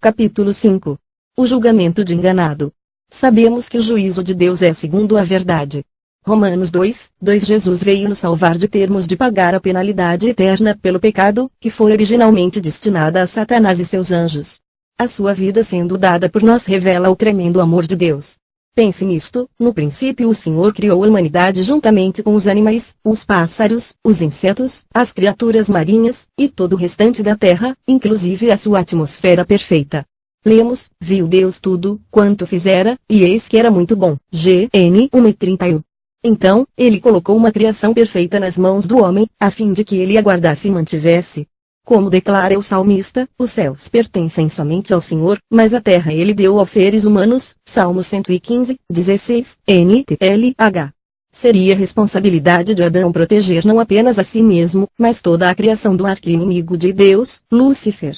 Capítulo 5. O julgamento de enganado. Sabemos que o juízo de Deus é segundo a verdade. Romanos 2:2 Jesus veio nos salvar de termos de pagar a penalidade eterna pelo pecado, que foi originalmente destinada a Satanás e seus anjos. A sua vida sendo dada por nós revela o tremendo amor de Deus. Pense nisto: no princípio o Senhor criou a humanidade juntamente com os animais, os pássaros, os insetos, as criaturas marinhas, e todo o restante da terra, inclusive a sua atmosfera perfeita. Lemos: viu Deus tudo, quanto fizera, e eis que era muito bom. Gn 1:31. Então, ele colocou uma criação perfeita nas mãos do homem, a fim de que ele a guardasse e mantivesse. Como declara o salmista, os céus pertencem somente ao Senhor, mas a terra ele deu aos seres humanos. Salmo 115:16, NTLH. Seria responsabilidade de Adão proteger não apenas a si mesmo, mas toda a criação do arqui-inimigo de Deus, Lúcifer.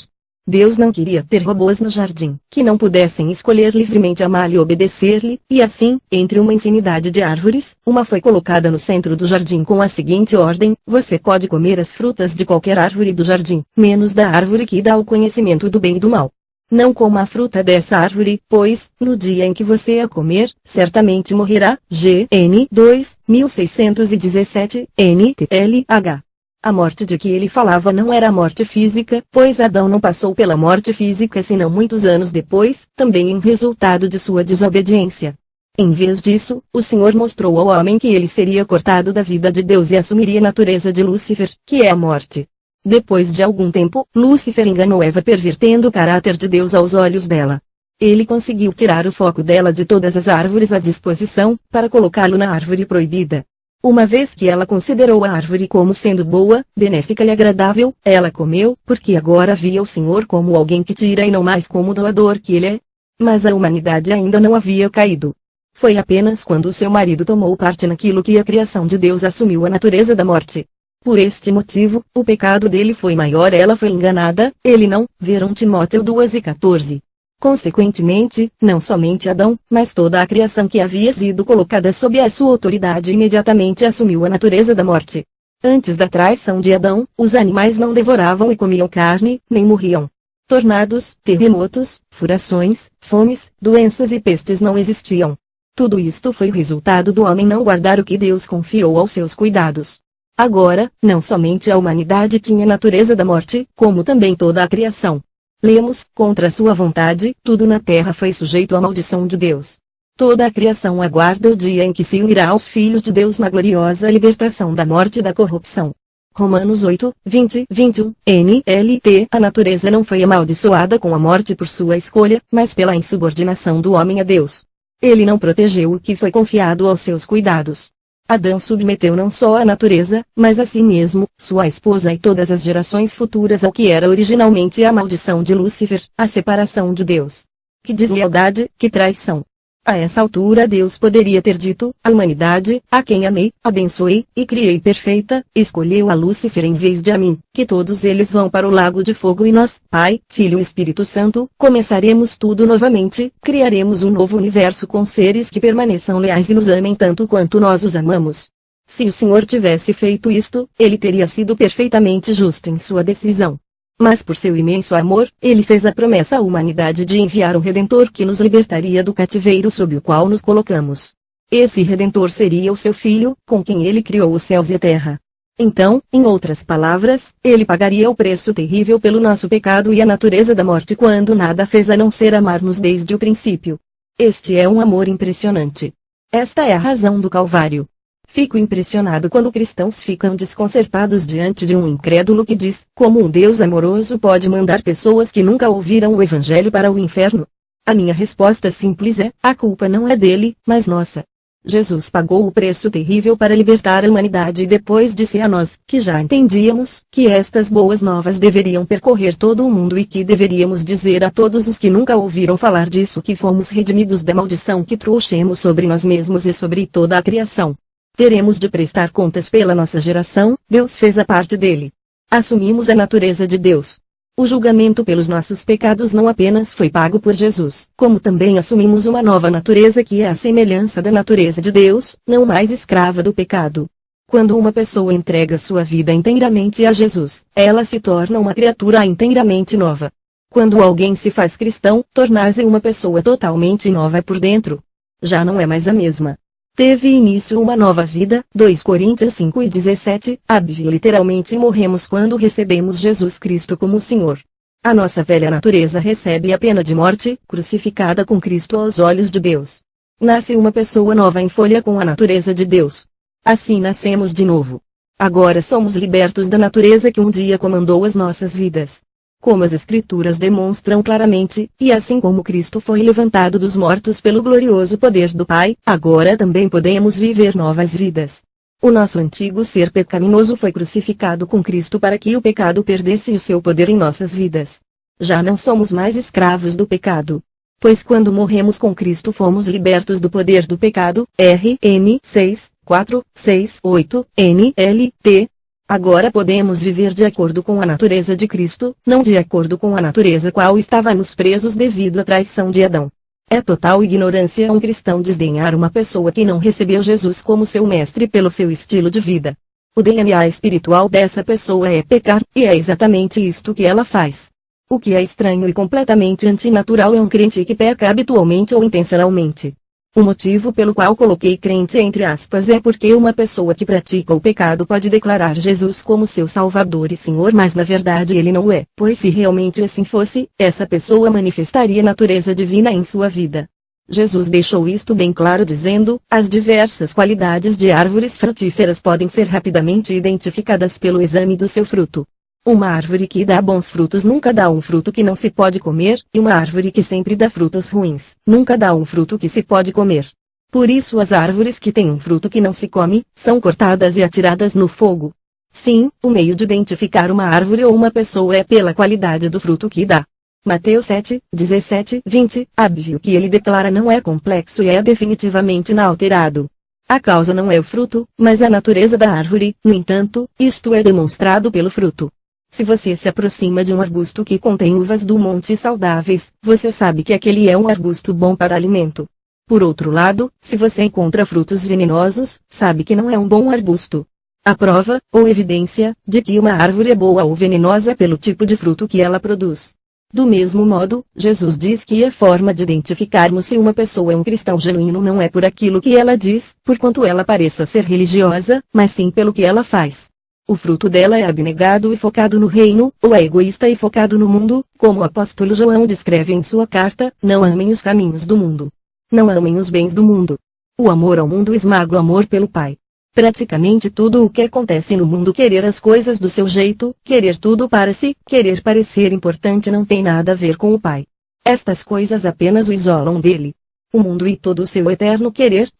Deus não queria ter robôs no jardim, que não pudessem escolher livremente amá-lo e obedecer-lhe, e assim, entre uma infinidade de árvores, uma foi colocada no centro do jardim com a seguinte ordem: você pode comer as frutas de qualquer árvore do jardim, menos da árvore que dá o conhecimento do bem e do mal. Não coma a fruta dessa árvore, pois, no dia em que você a comer, certamente morrerá. Gn 2:1617, NTLH. A morte de que ele falava não era a morte física, pois Adão não passou pela morte física senão muitos anos depois, também em resultado de sua desobediência. Em vez disso, o Senhor mostrou ao homem que ele seria cortado da vida de Deus e assumiria a natureza de Lúcifer, que é a morte. Depois de algum tempo, Lúcifer enganou Eva pervertendo o caráter de Deus aos olhos dela. Ele conseguiu tirar o foco dela de todas as árvores à disposição, para colocá-lo na árvore proibida. Uma vez que ela considerou a árvore como sendo boa, benéfica e agradável, ela comeu, porque agora via o Senhor como alguém que tira e não mais como doador que ele é. Mas a humanidade ainda não havia caído. Foi apenas quando seu marido tomou parte naquilo que a criação de Deus assumiu a natureza da morte. Por este motivo, o pecado dele foi maior, ela foi enganada, ele não. Verão Timóteo 2:14. Consequentemente, não somente Adão, mas toda a criação que havia sido colocada sob a sua autoridade imediatamente assumiu a natureza da morte. Antes da traição de Adão, os animais não devoravam e comiam carne, nem morriam. Tornados, terremotos, furações, fomes, doenças e pestes não existiam. Tudo isto foi o resultado do homem não guardar o que Deus confiou aos seus cuidados. Agora, não somente a humanidade tinha a natureza da morte, como também toda a criação. Lemos: contra sua vontade, tudo na terra foi sujeito à maldição de Deus. Toda a criação aguarda o dia em que se unirá aos filhos de Deus na gloriosa libertação da morte e da corrupção. Romanos 8:20-21, NLT. A natureza não foi amaldiçoada com a morte por sua escolha, mas pela insubordinação do homem a Deus. Ele não protegeu o que foi confiado aos seus cuidados. Adão submeteu não só a natureza, mas a si mesmo, sua esposa e todas as gerações futuras ao que era originalmente a maldição de Lúcifer, a separação de Deus. Que deslealdade, que traição! A essa altura Deus poderia ter dito: a humanidade, a quem amei, abençoei, e criei perfeita, escolheu a Lúcifer em vez de a mim, que todos eles vão para o lago de fogo e nós, Pai, Filho e Espírito Santo, começaremos tudo novamente, criaremos um novo universo com seres que permaneçam leais e nos amem tanto quanto nós os amamos. Se o Senhor tivesse feito isto, ele teria sido perfeitamente justo em sua decisão. Mas por seu imenso amor, ele fez a promessa à humanidade de enviar um Redentor que nos libertaria do cativeiro sob o qual nos colocamos. Esse Redentor seria o seu Filho, com quem ele criou os céus e a terra. Então, em outras palavras, ele pagaria o preço terrível pelo nosso pecado e a natureza da morte quando nada fez a não ser amar-nos desde o princípio. Este é um amor impressionante. Esta é a razão do Calvário. Fico impressionado quando cristãos ficam desconcertados diante de um incrédulo que diz: como um Deus amoroso pode mandar pessoas que nunca ouviram o Evangelho para o inferno? A minha resposta simples é: a culpa não é dele, mas nossa. Jesus pagou o preço terrível para libertar a humanidade e depois disse a nós, que já entendíamos, que estas boas novas deveriam percorrer todo o mundo e que deveríamos dizer a todos os que nunca ouviram falar disso que fomos redimidos da maldição que trouxemos sobre nós mesmos e sobre toda a criação. Teremos de prestar contas pela nossa geração. Deus fez a parte dele. Assumimos a natureza de Deus. O julgamento pelos nossos pecados não apenas foi pago por Jesus, como também assumimos uma nova natureza que é a semelhança da natureza de Deus, não mais escrava do pecado. Quando uma pessoa entrega sua vida inteiramente a Jesus, ela se torna uma criatura inteiramente nova. Quando alguém se faz cristão, torna-se uma pessoa totalmente nova por dentro. Já não é mais a mesma. Teve início uma nova vida, 2 Coríntios 5:17, literalmente morremos quando recebemos Jesus Cristo como Senhor. A nossa velha natureza recebe a pena de morte, crucificada com Cristo aos olhos de Deus. Nasce uma pessoa nova em folha com a natureza de Deus. Assim nascemos de novo. Agora somos libertos da natureza que um dia comandou as nossas vidas. Como as Escrituras demonstram claramente, e assim como Cristo foi levantado dos mortos pelo glorioso poder do Pai, agora também podemos viver novas vidas. O nosso antigo ser pecaminoso foi crucificado com Cristo para que o pecado perdesse o seu poder em nossas vidas. Já não somos mais escravos do pecado. Pois quando morremos com Cristo fomos libertos do poder do pecado, Rm 6:4-6-8, NLT. Agora podemos viver de acordo com a natureza de Cristo, não de acordo com a natureza qual estávamos presos devido à traição de Adão. É total ignorância um cristão desdenhar uma pessoa que não recebeu Jesus como seu mestre pelo seu estilo de vida. O DNA espiritual dessa pessoa é pecar, e é exatamente isto que ela faz. O que é estranho e completamente antinatural é um crente que peca habitualmente ou intencionalmente. O motivo pelo qual coloquei crente entre aspas é porque uma pessoa que pratica o pecado pode declarar Jesus como seu Salvador e Senhor, mas na verdade ele não é, pois se realmente assim fosse, essa pessoa manifestaria natureza divina em sua vida. Jesus deixou isto bem claro dizendo, as diversas qualidades de árvores frutíferas podem ser rapidamente identificadas pelo exame do seu fruto. Uma árvore que dá bons frutos nunca dá um fruto que não se pode comer, e uma árvore que sempre dá frutos ruins, nunca dá um fruto que se pode comer. Por isso as árvores que têm um fruto que não se come, são cortadas e atiradas no fogo. Sim, o meio de identificar uma árvore ou uma pessoa é pela qualidade do fruto que dá. Mateus 7:17-20, óbvio que ele declara não é complexo e é definitivamente inalterado. A causa não é o fruto, mas a natureza da árvore, no entanto, isto é demonstrado pelo fruto. Se você se aproxima de um arbusto que contém uvas do monte saudáveis, você sabe que aquele é um arbusto bom para alimento. Por outro lado, se você encontra frutos venenosos, sabe que não é um bom arbusto. A prova, ou evidência, de que uma árvore é boa ou venenosa é pelo tipo de fruto que ela produz. Do mesmo modo, Jesus diz que a forma de identificarmos se uma pessoa é um cristão genuíno não é por aquilo que ela diz, porquanto ela pareça ser religiosa, mas sim pelo que ela faz. O fruto dela é abnegado e focado no reino, ou é egoísta e focado no mundo, como o apóstolo João descreve em sua carta, não amem os caminhos do mundo. Não amem os bens do mundo. O amor ao mundo esmaga o amor pelo Pai. Praticamente tudo o que acontece no mundo querer as coisas do seu jeito, querer tudo para si, querer parecer importante não tem nada a ver com o Pai. Estas coisas apenas o isolam dele. O mundo e todo o seu eterno querer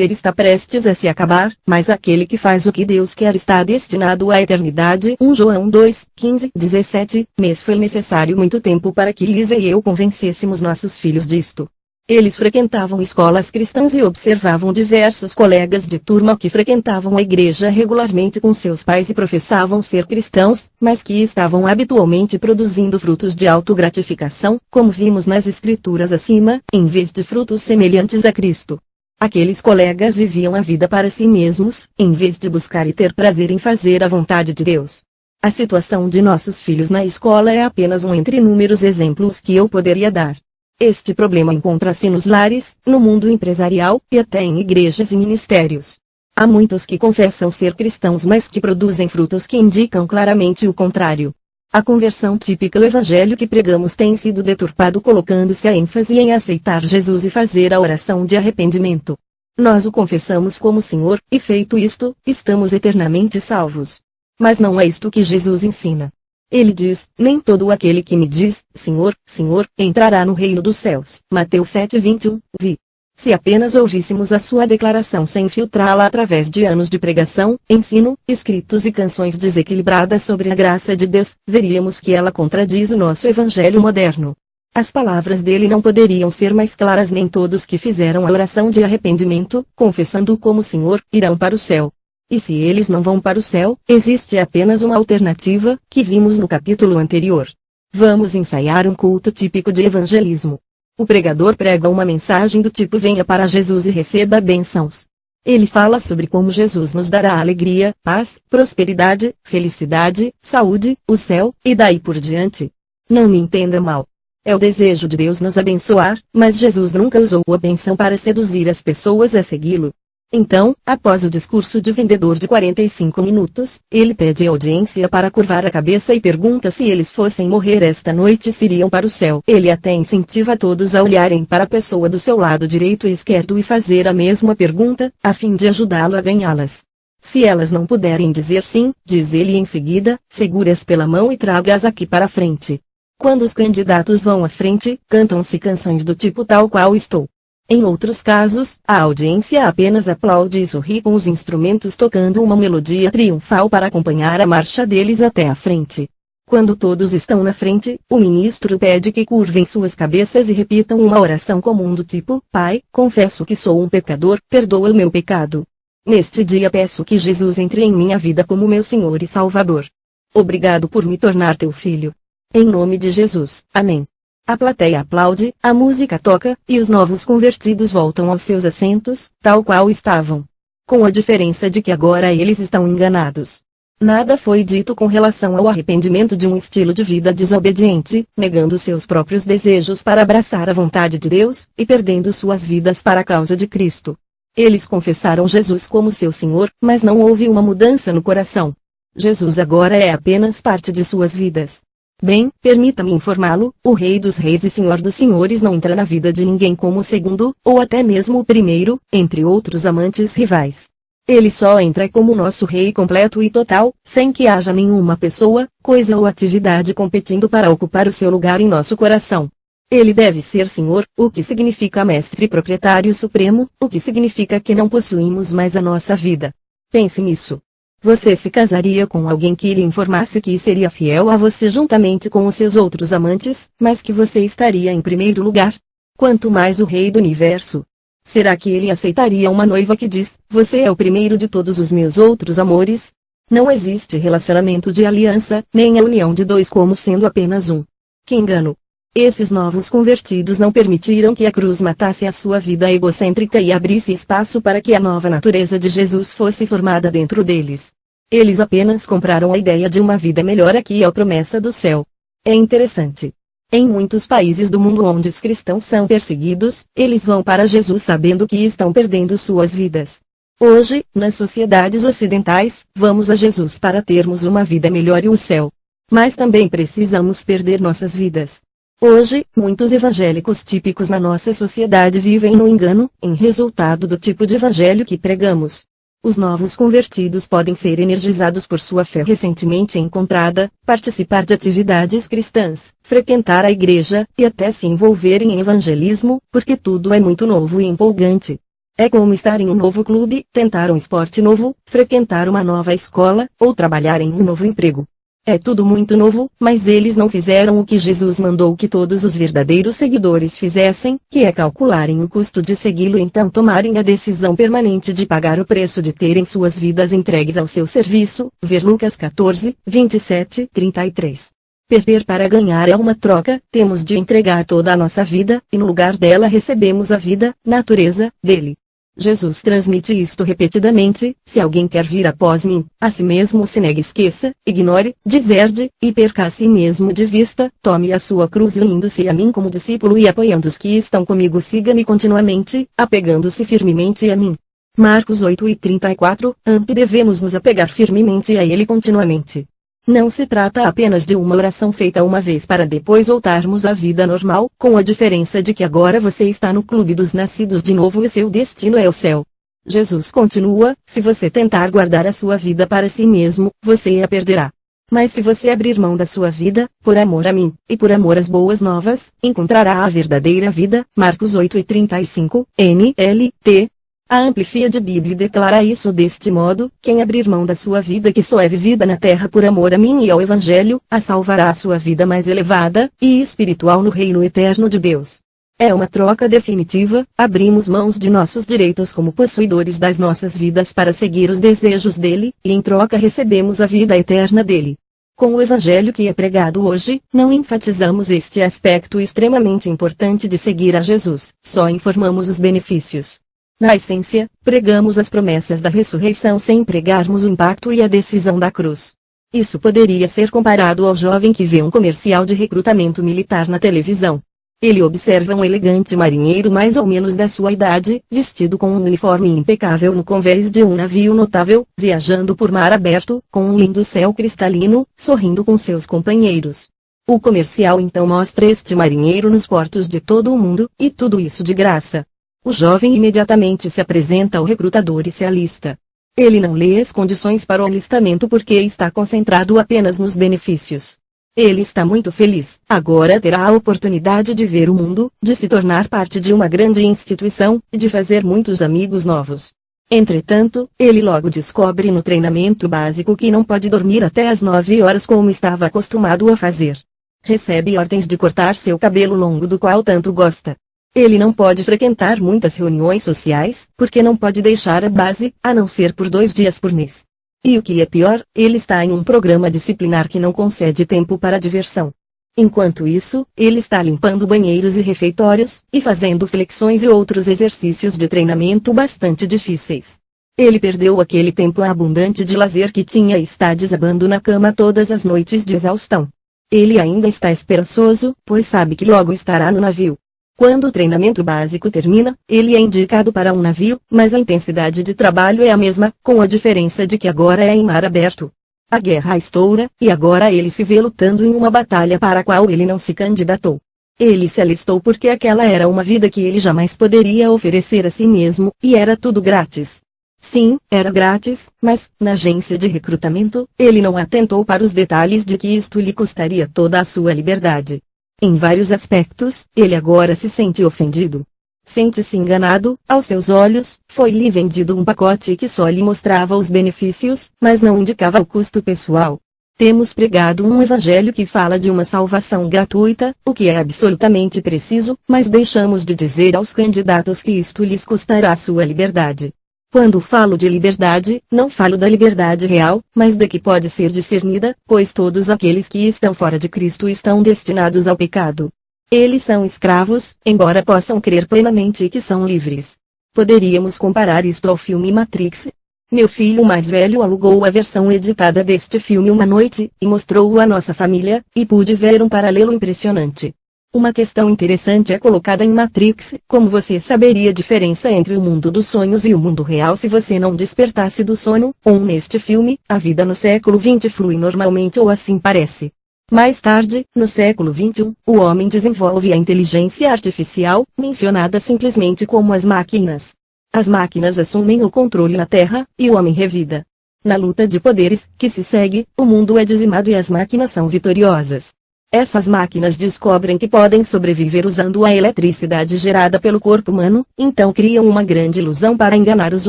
está prestes a se acabar, mas aquele que faz o que Deus quer está destinado à eternidade. 1 João 2:15-17, mas foi necessário muito tempo para que Lisa e eu convencêssemos nossos filhos disto. Eles frequentavam escolas cristãs e observavam diversos colegas de turma que frequentavam a igreja regularmente com seus pais e professavam ser cristãos, mas que estavam habitualmente produzindo frutos de autogratificação, como vimos nas escrituras acima, em vez de frutos semelhantes a Cristo. Aqueles colegas viviam a vida para si mesmos, em vez de buscar e ter prazer em fazer a vontade de Deus. A situação de nossos filhos na escola é apenas um entre inúmeros exemplos que eu poderia dar. Este problema encontra-se nos lares, no mundo empresarial, e até em igrejas e ministérios. Há muitos que confessam ser cristãos mas que produzem frutos que indicam claramente o contrário. A conversão típica do evangelho que pregamos tem sido deturpado colocando-se a ênfase em aceitar Jesus e fazer a oração de arrependimento. Nós o confessamos como Senhor, e feito isto, estamos eternamente salvos. Mas não é isto que Jesus ensina. Ele diz, nem todo aquele que me diz, Senhor, Senhor, entrará no reino dos céus. Mateus 7:21, vi. Se apenas ouvíssemos a sua declaração sem filtrá-la através de anos de pregação, ensino, escritos e canções desequilibradas sobre a graça de Deus, veríamos que ela contradiz o nosso evangelho moderno. As palavras dele não poderiam ser mais claras, nem todos que fizeram a oração de arrependimento, confessando-o como Senhor, irão para o céu. E se eles não vão para o céu, existe apenas uma alternativa, que vimos no capítulo anterior. Vamos ensaiar um culto típico de evangelismo. O pregador prega uma mensagem do tipo venha para Jesus e receba bênçãos. Ele fala sobre como Jesus nos dará alegria, paz, prosperidade, felicidade, saúde, o céu, e daí por diante. Não me entenda mal. É o desejo de Deus nos abençoar, mas Jesus nunca usou a benção para seduzir as pessoas a segui-lo. Então, após o discurso de vendedor de 45 minutos, ele pede audiência para curvar a cabeça e pergunta se eles fossem morrer esta noite se iriam para o céu. Ele até incentiva todos a olharem para a pessoa do seu lado direito e esquerdo e fazer a mesma pergunta, a fim de ajudá-lo a ganhá-las. Se elas não puderem dizer sim, diz ele em seguida, segure-as pela mão e traga-as aqui para a frente. Quando os candidatos vão à frente, cantam-se canções do tipo tal qual estou. Em outros casos, a audiência apenas aplaude e sorri com os instrumentos tocando uma melodia triunfal para acompanhar a marcha deles até a frente. Quando todos estão na frente, o ministro pede que curvem suas cabeças e repitam uma oração comum do tipo: Pai, confesso que sou um pecador, perdoa o meu pecado. Neste dia peço que Jesus entre em minha vida como meu Senhor e Salvador. Obrigado por me tornar teu filho. Em nome de Jesus, amém. A plateia aplaude, a música toca, e os novos convertidos voltam aos seus assentos, tal qual estavam. Com a diferença de que agora eles estão enganados. Nada foi dito com relação ao arrependimento de um estilo de vida desobediente, negando seus próprios desejos para abraçar a vontade de Deus, e perdendo suas vidas para a causa de Cristo. Eles confessaram Jesus como seu Senhor, mas não houve uma mudança no coração. Jesus agora é apenas parte de suas vidas. Bem, permita-me informá-lo, o Rei dos Reis e Senhor dos Senhores não entra na vida de ninguém como o segundo, ou até mesmo o primeiro, entre outros amantes rivais. Ele só entra como nosso Rei completo e total, sem que haja nenhuma pessoa, coisa ou atividade competindo para ocupar o seu lugar em nosso coração. Ele deve ser Senhor, o que significa Mestre Proprietário Supremo, o que significa que não possuímos mais a nossa vida. Pense nisso. Você se casaria com alguém que lhe informasse que seria fiel a você juntamente com os seus outros amantes, mas que você estaria em primeiro lugar? Quanto mais o Rei do Universo. Será que ele aceitaria uma noiva que diz: você é o primeiro de todos os meus outros amores? Não existe relacionamento de aliança, nem a união de dois como sendo apenas um. Que engano! Esses novos convertidos não permitiram que a cruz matasse a sua vida egocêntrica e abrisse espaço para que a nova natureza de Jesus fosse formada dentro deles. Eles apenas compraram a ideia de uma vida melhor aqui e a promessa do céu. É interessante. Em muitos países do mundo onde os cristãos são perseguidos, eles vão para Jesus sabendo que estão perdendo suas vidas. Hoje, nas sociedades ocidentais, vamos a Jesus para termos uma vida melhor e o céu. Mas também precisamos perder nossas vidas. Hoje, muitos evangélicos típicos na nossa sociedade vivem no engano, em resultado do tipo de evangelho que pregamos. Os novos convertidos podem ser energizados por sua fé recentemente encontrada, participar de atividades cristãs, frequentar a igreja, e até se envolverem em evangelismo, porque tudo é muito novo e empolgante. É como estar em um novo clube, tentar um esporte novo, frequentar uma nova escola, ou trabalhar em um novo emprego. É tudo muito novo, mas eles não fizeram o que Jesus mandou que todos os verdadeiros seguidores fizessem, que é calcularem o custo de segui-lo e então tomarem a decisão permanente de pagar o preço de terem suas vidas entregues ao seu serviço, ver Lucas 14, 27, 33. Perder para ganhar é uma troca, temos de entregar toda a nossa vida, e no lugar dela recebemos a vida, natureza, dele. Jesus transmite isto repetidamente: se alguém quer vir após mim, a si mesmo se negue, esqueça, ignore, deserde, e perca a si mesmo de vista, tome a sua cruz e indo-se a mim como discípulo e apoiando os que estão comigo, siga-me continuamente, apegando-se firmemente a mim. Marcos 8:34, devemos nos apegar firmemente a ele continuamente. Não se trata apenas de uma oração feita uma vez para depois voltarmos à vida normal, com a diferença de que agora você está no clube dos nascidos de novo e seu destino é o céu. Jesus continua: se você tentar guardar a sua vida para si mesmo, você a perderá. Mas se você abrir mão da sua vida, por amor a mim, e por amor às boas novas, encontrará a verdadeira vida. Marcos 8:35, NLT. A Amplified Bíblia declara isso deste modo: quem abrir mão da sua vida que só é vivida na terra por amor a mim e ao Evangelho, a salvará a sua vida mais elevada e espiritual no reino eterno de Deus. É uma troca definitiva, abrimos mãos de nossos direitos como possuidores das nossas vidas para seguir os desejos dele, e em troca recebemos a vida eterna dele. Com o Evangelho que é pregado hoje, não enfatizamos este aspecto extremamente importante de seguir a Jesus, só informamos os benefícios. Na essência, pregamos as promessas da ressurreição sem pregarmos o impacto e a decisão da cruz. Isso poderia ser comparado ao jovem que vê um comercial de recrutamento militar na televisão. Ele observa um elegante marinheiro mais ou menos da sua idade, vestido com um uniforme impecável no convés de um navio notável, viajando por mar aberto, com um lindo céu cristalino, sorrindo com seus companheiros. O comercial então mostra este marinheiro nos portos de todo o mundo, e tudo isso de graça. O jovem imediatamente se apresenta ao recrutador e se alista. Ele não lê as condições para o alistamento porque está concentrado apenas nos benefícios. Ele está muito feliz. Agora terá a oportunidade de ver o mundo, de se tornar parte de uma grande instituição, e de fazer muitos amigos novos. Entretanto, ele logo descobre no treinamento básico que não pode dormir até às 9 horas como estava acostumado a fazer. Recebe ordens de cortar seu cabelo longo do qual tanto gosta. Ele não pode frequentar muitas reuniões sociais, porque não pode deixar a base, a não ser por 2 dias por mês. E o que é pior, ele está em um programa disciplinar que não concede tempo para diversão. Enquanto isso, ele está limpando banheiros e refeitórios, e fazendo flexões e outros exercícios de treinamento bastante difíceis. Ele perdeu aquele tempo abundante de lazer que tinha e está desabando na cama todas as noites de exaustão. Ele ainda está esperançoso, pois sabe que logo estará no navio. Quando o treinamento básico termina, ele é indicado para um navio, mas a intensidade de trabalho é a mesma, com a diferença de que agora é em mar aberto. A guerra estoura, e agora ele se vê lutando em uma batalha para a qual ele não se candidatou. Ele se alistou porque aquela era uma vida que ele jamais poderia oferecer a si mesmo, e era tudo grátis. Sim, era grátis, mas, na agência de recrutamento, ele não atentou para os detalhes de que isto lhe custaria toda a sua liberdade. Em vários aspectos, ele agora se sente ofendido. Sente-se enganado, aos seus olhos, foi-lhe vendido um pacote que só lhe mostrava os benefícios, mas não indicava o custo pessoal. Temos pregado um evangelho que fala de uma salvação gratuita, o que é absolutamente preciso, mas deixamos de dizer aos candidatos que isto lhes custará sua liberdade. Quando falo de liberdade, não falo da liberdade real, mas da que pode ser discernida, pois todos aqueles que estão fora de Cristo estão destinados ao pecado. Eles são escravos, embora possam crer plenamente que são livres. Poderíamos comparar isto ao filme Matrix. Meu filho mais velho alugou a versão editada deste filme uma noite, e mostrou-o à nossa família, e pude ver um paralelo impressionante. Uma questão interessante é colocada em Matrix: como você saberia a diferença entre o mundo dos sonhos e o mundo real se você não despertasse do sono? Neste filme, a vida no século XX flui normalmente, ou assim parece. Mais tarde, no século XXI, o homem desenvolve a inteligência artificial, mencionada simplesmente como as máquinas. As máquinas assumem o controle na Terra, e o homem revida. Na luta de poderes que se segue, o mundo é dizimado e as máquinas são vitoriosas. Essas máquinas descobrem que podem sobreviver usando a eletricidade gerada pelo corpo humano, então criam uma grande ilusão para enganar os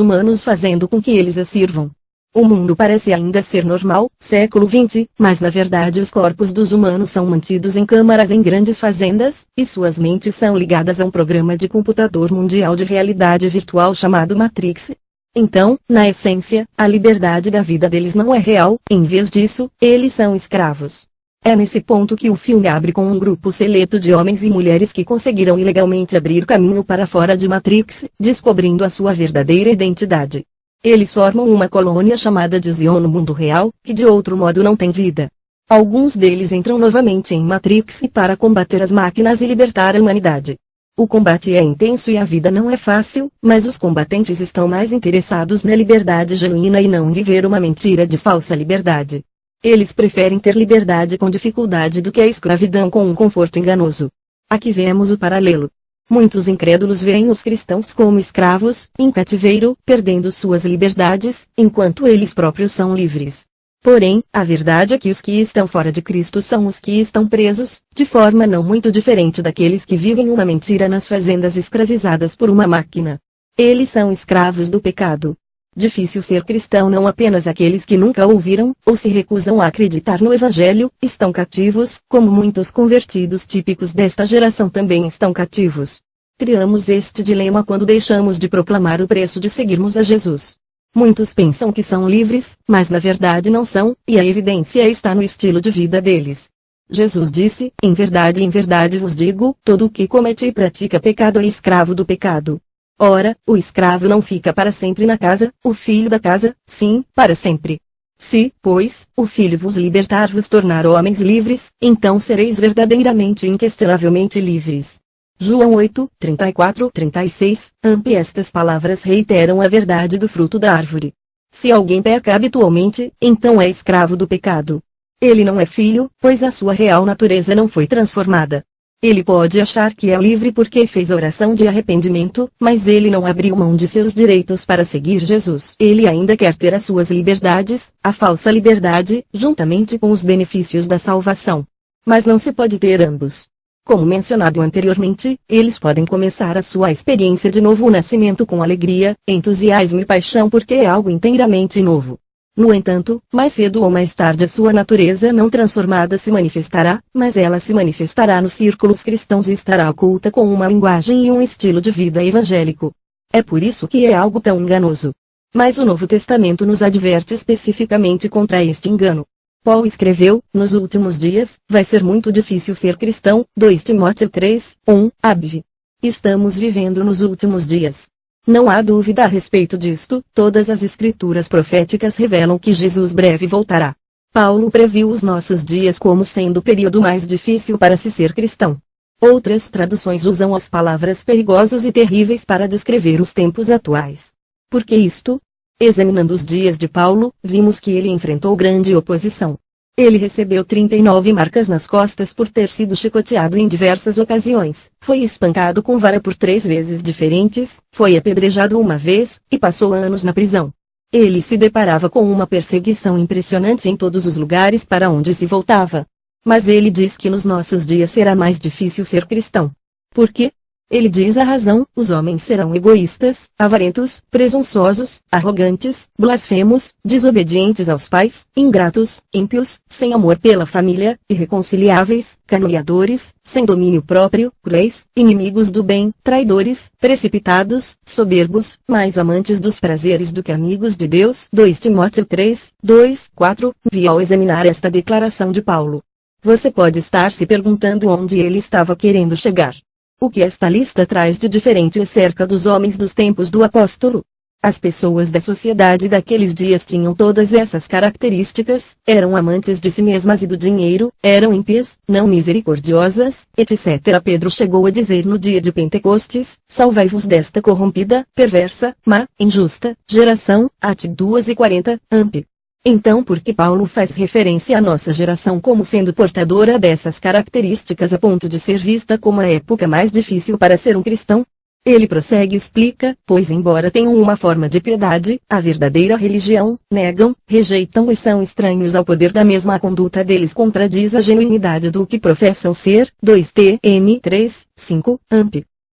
humanos, fazendo com que eles as sirvam. O mundo parece ainda ser normal, século XX, mas na verdade os corpos dos humanos são mantidos em câmaras em grandes fazendas, e suas mentes são ligadas a um programa de computador mundial de realidade virtual chamado Matrix. Então, na essência, a liberdade da vida deles não é real, em vez disso, eles são escravos. É nesse ponto que o filme abre com um grupo seleto de homens e mulheres que conseguiram ilegalmente abrir caminho para fora de Matrix, descobrindo a sua verdadeira identidade. Eles formam uma colônia chamada de Zion no mundo real, que de outro modo não tem vida. Alguns deles entram novamente em Matrix para combater as máquinas e libertar a humanidade. O combate é intenso e a vida não é fácil, mas os combatentes estão mais interessados na liberdade genuína e não em viver uma mentira de falsa liberdade. Eles preferem ter liberdade com dificuldade do que a escravidão com um conforto enganoso. Aqui vemos o paralelo. Muitos incrédulos veem os cristãos como escravos, em cativeiro, perdendo suas liberdades, enquanto eles próprios são livres. Porém, a verdade é que os que estão fora de Cristo são os que estão presos, de forma não muito diferente daqueles que vivem uma mentira nas fazendas escravizadas por uma máquina. Eles são escravos do pecado. Difícil ser cristão não apenas aqueles que nunca ouviram, ou se recusam a acreditar no Evangelho, estão cativos, como muitos convertidos típicos desta geração também estão cativos. Criamos este dilema quando deixamos de proclamar o preço de seguirmos a Jesus. Muitos pensam que são livres, mas na verdade não são, e a evidência está no estilo de vida deles. Jesus disse: em verdade vos digo, todo o que comete e pratica pecado é escravo do pecado. Ora, o escravo não fica para sempre na casa, o filho da casa, sim, para sempre. Se, pois, o Filho vos libertar vos tornar homens livres, então sereis verdadeiramente e inquestionavelmente livres. João 8, 34-36, estas palavras reiteram a verdade do fruto da árvore. Se alguém peca habitualmente, então é escravo do pecado. Ele não é filho, pois a sua real natureza não foi transformada. Ele pode achar que é livre porque fez oração de arrependimento, mas ele não abriu mão de seus direitos para seguir Jesus. Ele ainda quer ter as suas liberdades, a falsa liberdade, juntamente com os benefícios da salvação. Mas não se pode ter ambos. Como mencionado anteriormente, eles podem começar a sua experiência de novo nascimento com alegria, entusiasmo e paixão porque é algo inteiramente novo. No entanto, mais cedo ou mais tarde a sua natureza não transformada se manifestará, mas ela se manifestará nos círculos cristãos e estará oculta com uma linguagem e um estilo de vida evangélico. É por isso que é algo tão enganoso. Mas o Novo Testamento nos adverte especificamente contra este engano. Paulo escreveu, nos últimos dias, vai ser muito difícil ser cristão, 2 Timóteo 3, 1, Abv. Estamos vivendo nos últimos dias. Não há dúvida a respeito disto, todas as escrituras proféticas revelam que Jesus breve voltará. Paulo previu os nossos dias como sendo o período mais difícil para se ser cristão. Outras traduções usam as palavras perigosos e terríveis para descrever os tempos atuais. Por que isto? Examinando os dias de Paulo, vimos que ele enfrentou grande oposição. Ele recebeu 39 marcas nas costas por ter sido chicoteado em diversas ocasiões, foi espancado com vara por 3 vezes diferentes, foi apedrejado uma vez, e passou anos na prisão. Ele se deparava com uma perseguição impressionante em todos os lugares para onde se voltava. Mas ele diz que nos nossos dias será mais difícil ser cristão. Por quê? Ele diz a razão: os homens serão egoístas, avarentos, presunçosos, arrogantes, blasfemos, desobedientes aos pais, ingratos, ímpios, sem amor pela família, irreconciliáveis, caluniadores, sem domínio próprio, cruéis, inimigos do bem, traidores, precipitados, soberbos, mais amantes dos prazeres do que amigos de Deus. 2 Timóteo 3, 2, 4. Vi ao examinar esta declaração de Paulo. Você pode estar se perguntando onde ele estava querendo chegar. O que esta lista traz de diferente acerca dos homens dos tempos do apóstolo? As pessoas da sociedade daqueles dias tinham todas essas características, eram amantes de si mesmas e do dinheiro, eram ímpias, não misericordiosas, etc. Pedro chegou a dizer no dia de Pentecostes: salvai-vos desta corrompida, perversa, má, injusta, geração, At 2:40, amp. Então por que Paulo faz referência à nossa geração como sendo portadora dessas características a ponto de ser vista como a época mais difícil para ser um cristão? Ele prossegue e explica: pois embora tenham uma forma de piedade, a verdadeira religião, negam, rejeitam e são estranhos ao poder da mesma. A conduta deles contradiz a genuinidade do que professam ser. 2 Tm 3, 5, amp.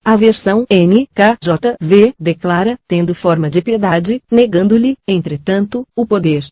A versão NKJV declara, tendo forma de piedade, negando-lhe, entretanto, o poder.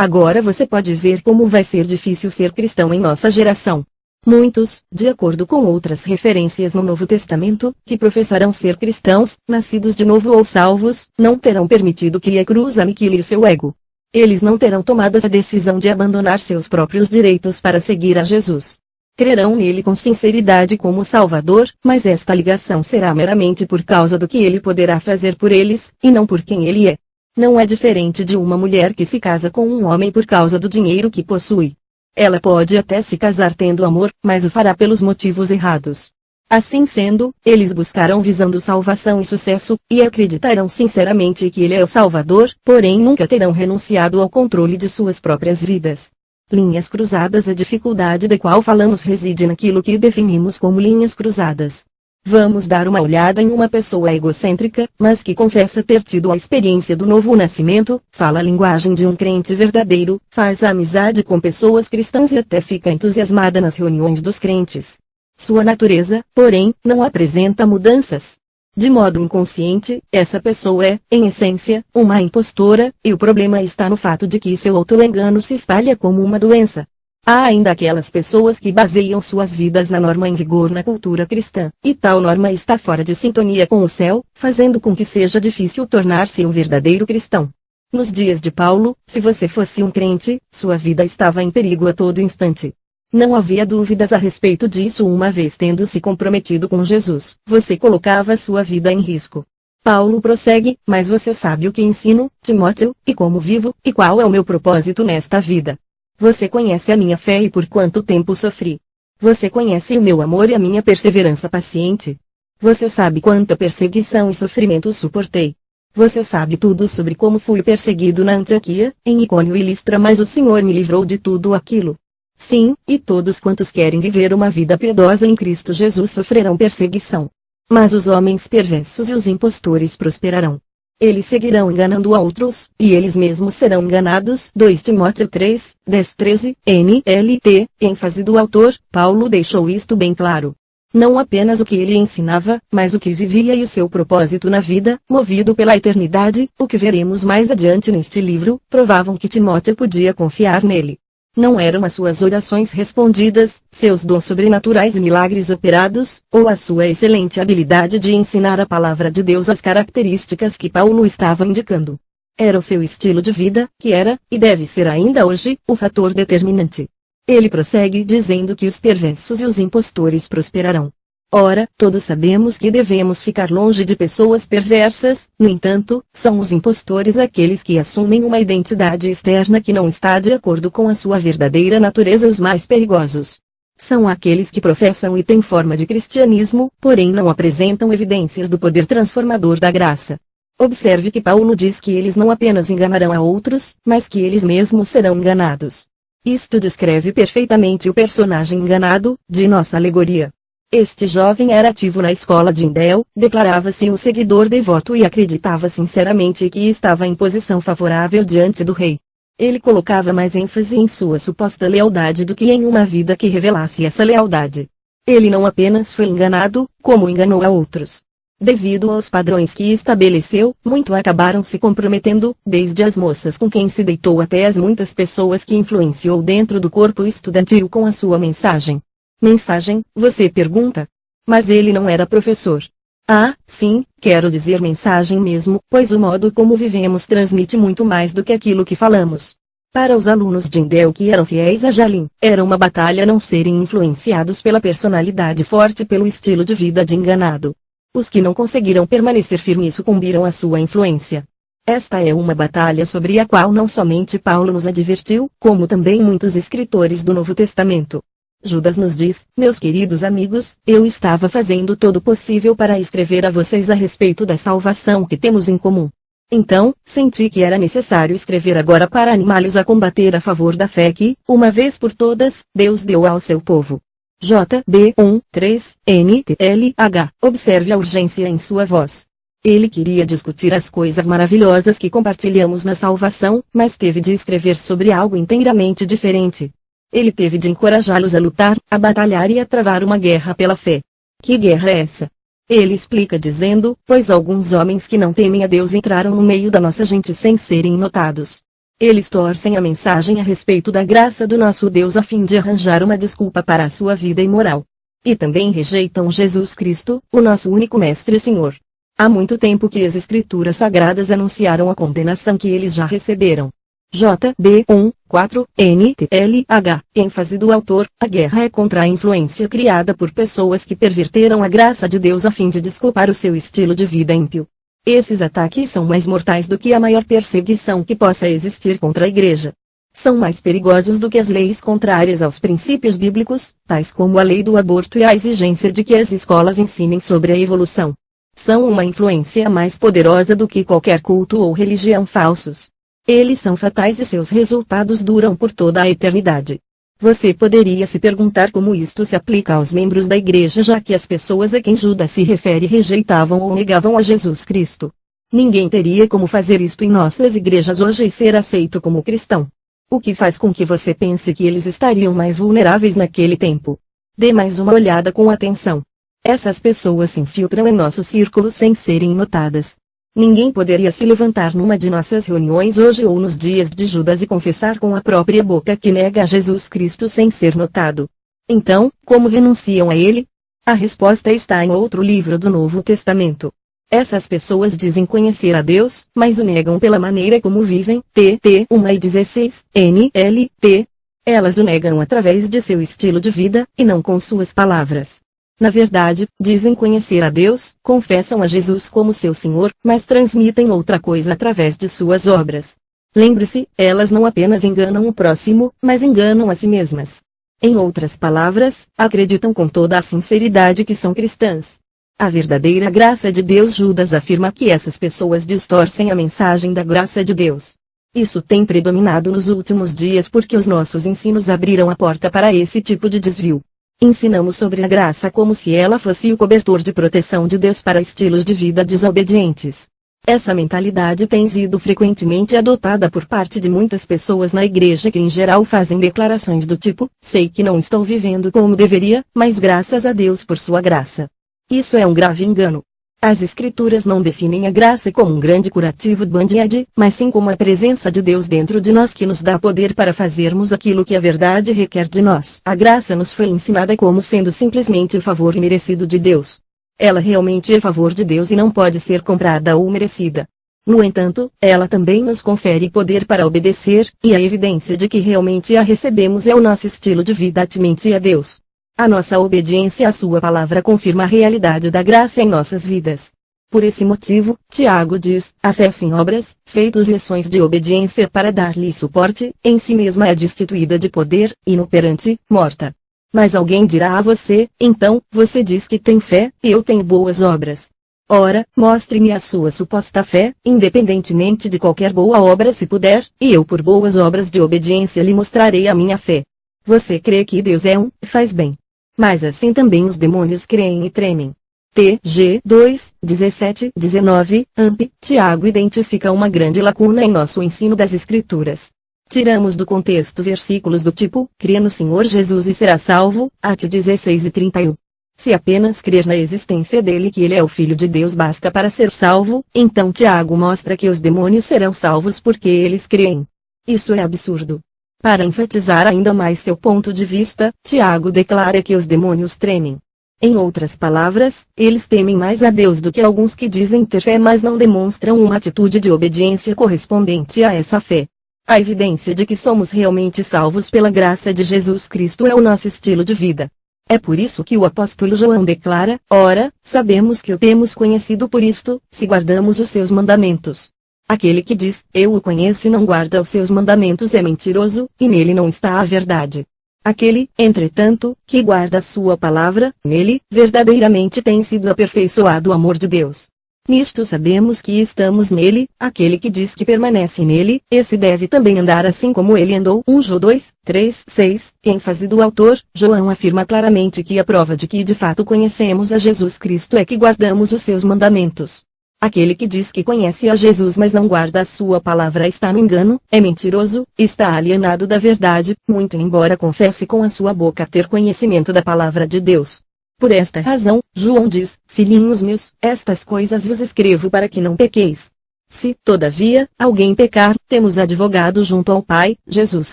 Agora você pode ver como vai ser difícil ser cristão em nossa geração. Muitos, de acordo com outras referências no Novo Testamento, que professarão ser cristãos, nascidos de novo ou salvos, não terão permitido que a cruz aniquile o seu ego. Eles não terão tomado a decisão de abandonar seus próprios direitos para seguir a Jesus. Crerão nele com sinceridade como Salvador, mas esta ligação será meramente por causa do que ele poderá fazer por eles, e não por quem ele é. Não é diferente de uma mulher que se casa com um homem por causa do dinheiro que possui. Ela pode até se casar tendo amor, mas o fará pelos motivos errados. Assim sendo, eles buscarão visando salvação e sucesso, e acreditarão sinceramente que ele é o Salvador, porém nunca terão renunciado ao controle de suas próprias vidas. Linhas cruzadas. A dificuldade da qual falamos reside naquilo que definimos como linhas cruzadas. Vamos dar uma olhada em uma pessoa egocêntrica, mas que confessa ter tido a experiência do novo nascimento, fala a linguagem de um crente verdadeiro, faz amizade com pessoas cristãs e até fica entusiasmada nas reuniões dos crentes. Sua natureza, porém, não apresenta mudanças. De modo inconsciente, essa pessoa é, em essência, uma impostora, e o problema está no fato de que seu auto-engano se espalha como uma doença. Há ainda aquelas pessoas que baseiam suas vidas na norma em vigor na cultura cristã, e tal norma está fora de sintonia com o céu, fazendo com que seja difícil tornar-se um verdadeiro cristão. Nos dias de Paulo, se você fosse um crente, sua vida estava em perigo a todo instante. Não havia dúvidas a respeito disso. Uma vez tendo se comprometido com Jesus, você colocava sua vida em risco. Paulo prossegue, mas você sabe o que ensino, Timóteo, e como vivo, e qual é o meu propósito nesta vida. Você conhece a minha fé e por quanto tempo sofri. Você conhece o meu amor e a minha perseverança paciente. Você sabe quanta perseguição e sofrimento suportei. Você sabe tudo sobre como fui perseguido na Antioquia, em Icônio e Listra, mas o Senhor me livrou de tudo aquilo. Sim, e todos quantos querem viver uma vida piedosa em Cristo Jesus sofrerão perseguição. Mas os homens perversos e os impostores prosperarão. Eles seguirão enganando a outros, e eles mesmos serão enganados. 2 Timóteo 3, 10-13, NLT, ênfase do autor, Paulo deixou isto bem claro. Não apenas o que ele ensinava, mas o que vivia e o seu propósito na vida, movido pela eternidade, o que veremos mais adiante neste livro, provavam que Timóteo podia confiar nele. Não eram as suas orações respondidas, seus dons sobrenaturais e milagres operados, ou a sua excelente habilidade de ensinar a palavra de Deus as características que Paulo estava indicando. Era o seu estilo de vida, que era, e deve ser ainda hoje, o fator determinante. Ele prossegue dizendo que os perversos e os impostores prosperarão. Ora, todos sabemos que devemos ficar longe de pessoas perversas, no entanto, são os impostores aqueles que assumem uma identidade externa que não está de acordo com a sua verdadeira natureza, os mais perigosos. São aqueles que professam e têm forma de cristianismo, porém não apresentam evidências do poder transformador da graça. Observe que Paulo diz que eles não apenas enganarão a outros, mas que eles mesmos serão enganados. Isto descreve perfeitamente o personagem enganado, de nossa alegoria. Este jovem era ativo na escola de Indel, declarava-se um seguidor devoto e acreditava sinceramente que estava em posição favorável diante do rei. Ele colocava mais ênfase em sua suposta lealdade do que em uma vida que revelasse essa lealdade. Ele não apenas foi enganado, como enganou a outros. Devido aos padrões que estabeleceu, muito acabaram se comprometendo, desde as moças com quem se deitou até as muitas pessoas que influenciou dentro do corpo estudantil com a sua mensagem. Mensagem, você pergunta? Mas ele não era professor. Ah, sim, quero dizer mensagem mesmo, pois o modo como vivemos transmite muito mais do que aquilo que falamos. Para os alunos de Indel que eram fiéis a Jalim, era uma batalha não serem influenciados pela personalidade forte e pelo estilo de vida de enganado. Os que não conseguiram permanecer firmes sucumbiram à sua influência. Esta é uma batalha sobre a qual não somente Paulo nos advertiu, como também muitos escritores do Novo Testamento. Judas nos diz, meus queridos amigos, eu estava fazendo todo o possível para escrever a vocês a respeito da salvação que temos em comum. Então, senti que era necessário escrever agora para animá-los a combater a favor da fé que, uma vez por todas, Deus deu ao seu povo. JB 1:3 NTLH. Observe a urgência em sua voz. Ele queria discutir as coisas maravilhosas que compartilhamos na salvação, mas teve de escrever sobre algo inteiramente diferente. Ele teve de encorajá-los a lutar, a batalhar e a travar uma guerra pela fé. Que guerra é essa? Ele explica dizendo, pois alguns homens que não temem a Deus entraram no meio da nossa gente sem serem notados. Eles torcem a mensagem a respeito da graça do nosso Deus a fim de arranjar uma desculpa para a sua vida imoral. E também rejeitam Jesus Cristo, o nosso único Mestre e Senhor. Há muito tempo que as Escrituras Sagradas anunciaram a condenação que eles já receberam. JB 1:4 NTLH. ênfase do autor, a guerra é contra a influência criada por pessoas que perverteram a graça de Deus a fim de desculpar o seu estilo de vida ímpio. Esses ataques são mais mortais do que a maior perseguição que possa existir contra a igreja. São mais perigosos do que as leis contrárias aos princípios bíblicos, tais como a lei do aborto e a exigência de que as escolas ensinem sobre a evolução. São uma influência mais poderosa do que qualquer culto ou religião falsos. Eles são fatais e seus resultados duram por toda a eternidade. Você poderia se perguntar como isto se aplica aos membros da igreja, já que as pessoas a quem Judas se refere rejeitavam ou negavam a Jesus Cristo. Ninguém teria como fazer isto em nossas igrejas hoje e ser aceito como cristão. O que faz com que você pense que eles estariam mais vulneráveis naquele tempo? Dê mais uma olhada com atenção. Essas pessoas se infiltram em nosso círculo sem serem notadas. Ninguém poderia se levantar numa de nossas reuniões hoje ou nos dias de Judas e confessar com a própria boca que nega a Jesus Cristo sem ser notado. Então, como renunciam a ele? A resposta está em outro livro do Novo Testamento. Essas pessoas dizem conhecer a Deus, mas o negam pela maneira como vivem. TT 1:16 NLT. Elas o negam através de seu estilo de vida, e não com suas palavras. Na verdade, dizem conhecer a Deus, confessam a Jesus como seu Senhor, mas transmitem outra coisa através de suas obras. Lembre-se, elas não apenas enganam o próximo, mas enganam a si mesmas. Em outras palavras, acreditam com toda a sinceridade que são cristãs. A verdadeira graça de Deus. Judas afirma que essas pessoas distorcem a mensagem da graça de Deus. Isso tem predominado nos últimos dias porque os nossos ensinos abriram a porta para esse tipo de desvio. Ensinamos sobre a graça como se ela fosse o cobertor de proteção de Deus para estilos de vida desobedientes. Essa mentalidade tem sido frequentemente adotada por parte de muitas pessoas na igreja que em geral fazem declarações do tipo: sei que não estou vivendo como deveria, mas graças a Deus por sua graça. Isso é um grave engano. As Escrituras não definem a graça como um grande curativo band-aid, mas sim como a presença de Deus dentro de nós que nos dá poder para fazermos aquilo que a verdade requer de nós. A graça nos foi ensinada como sendo simplesmente o favor imerecido de Deus. Ela realmente é favor de Deus e não pode ser comprada ou merecida. No entanto, ela também nos confere poder para obedecer, e a evidência de que realmente a recebemos é o nosso estilo de vida temente a Deus. A nossa obediência à sua palavra confirma a realidade da graça em nossas vidas. Por esse motivo, Tiago diz, a fé sem obras, feitos de ações de obediência para dar-lhe suporte, em si mesma é destituída de poder, inoperante, morta. Mas alguém dirá a você, então, você diz que tem fé, e eu tenho boas obras. Ora, mostre-me a sua suposta fé, independentemente de qualquer boa obra se puder, e eu por boas obras de obediência lhe mostrarei a minha fé. Você crê que Deus é um, faz bem. Mas assim também os demônios creem e tremem. TG 2, 17-19, AMP, Tiago identifica uma grande lacuna em nosso ensino das Escrituras. Tiramos do contexto versículos do tipo, crê no Senhor Jesus e será salvo, Atos 16 e 31. Se apenas crer na existência dele que ele é o Filho de Deus basta para ser salvo, então Tiago mostra que os demônios serão salvos porque eles creem. Isso é absurdo. Para enfatizar ainda mais seu ponto de vista, Tiago declara que os demônios tremem. Em outras palavras, eles temem mais a Deus do que alguns que dizem ter fé mas não demonstram uma atitude de obediência correspondente a essa fé. A evidência de que somos realmente salvos pela graça de Jesus Cristo é o nosso estilo de vida. É por isso que o apóstolo João declara, ora, sabemos que o temos conhecido por isto, se guardamos os seus mandamentos. Aquele que diz, eu o conheço e não guarda os seus mandamentos é mentiroso, e nele não está a verdade. Aquele, entretanto, que guarda a sua palavra, nele, verdadeiramente tem sido aperfeiçoado o amor de Deus. Nisto sabemos que estamos nele, aquele que diz que permanece nele, esse deve também andar assim como ele andou. 1 João 2, 3, 6, ênfase do autor, João afirma claramente que a prova de que de fato conhecemos a Jesus Cristo é que guardamos os seus mandamentos. Aquele que diz que conhece a Jesus mas não guarda a sua palavra está no engano, é mentiroso, está alienado da verdade, muito embora confesse com a sua boca ter conhecimento da palavra de Deus. Por esta razão, João diz, filhinhos meus, estas coisas vos escrevo para que não pequeis. Se, todavia, alguém pecar, temos advogado junto ao Pai, Jesus